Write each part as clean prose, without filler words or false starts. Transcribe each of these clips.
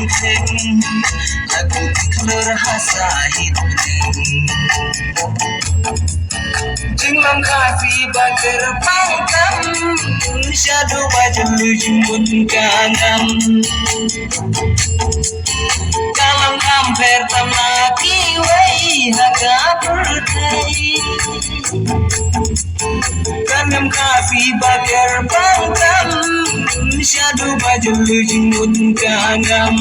penting lagu ikhlas rahasa hidupning jinglang kafi bakar pangkam syadu bajelu jimbun kanam kalang kamper tamaki wai haka berkai kanam kafi bakar pangkam syadu bajelu jimbun kanam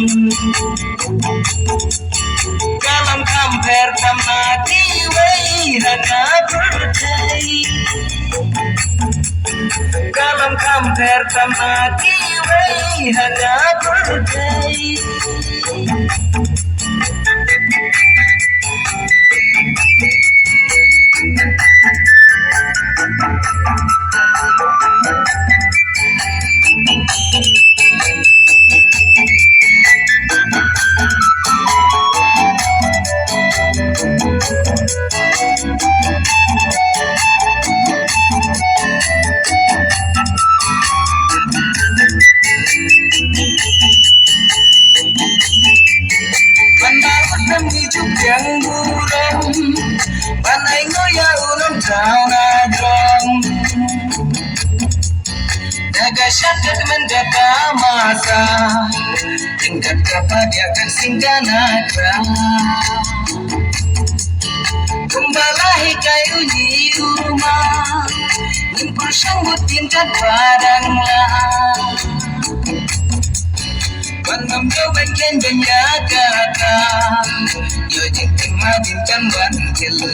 kalang kamper tamaki wai haka berkai kalam kamper tamaki wai haka berkai yang burung panai ngoya ulun tauna drong daga syakat mendaka masa tingkat kapadiakan singganakra kembalahi kayu rumah nimpul sambut tingkat padanglah Bandam jawaban ken benyagata yo jengking madin kan ban kella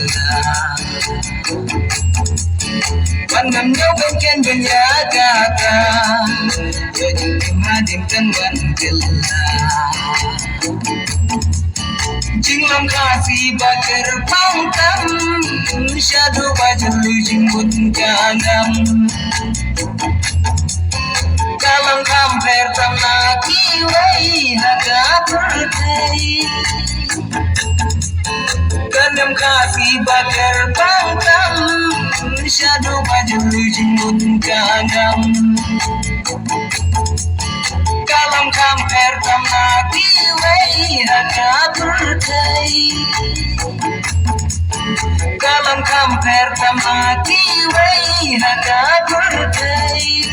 Bandam jawaban ken benyagata yo jengking madin kan ban kella jinglam kafi bakar pangkam syadu bajelu jimbut kanam kalang kamper tamaki wai haka berkai kanam kafi bakar pangkam syadu bajelu jimbut kanam kalang kamper tamaki wai haka berkai kalang kamper tamaki wai haka berkai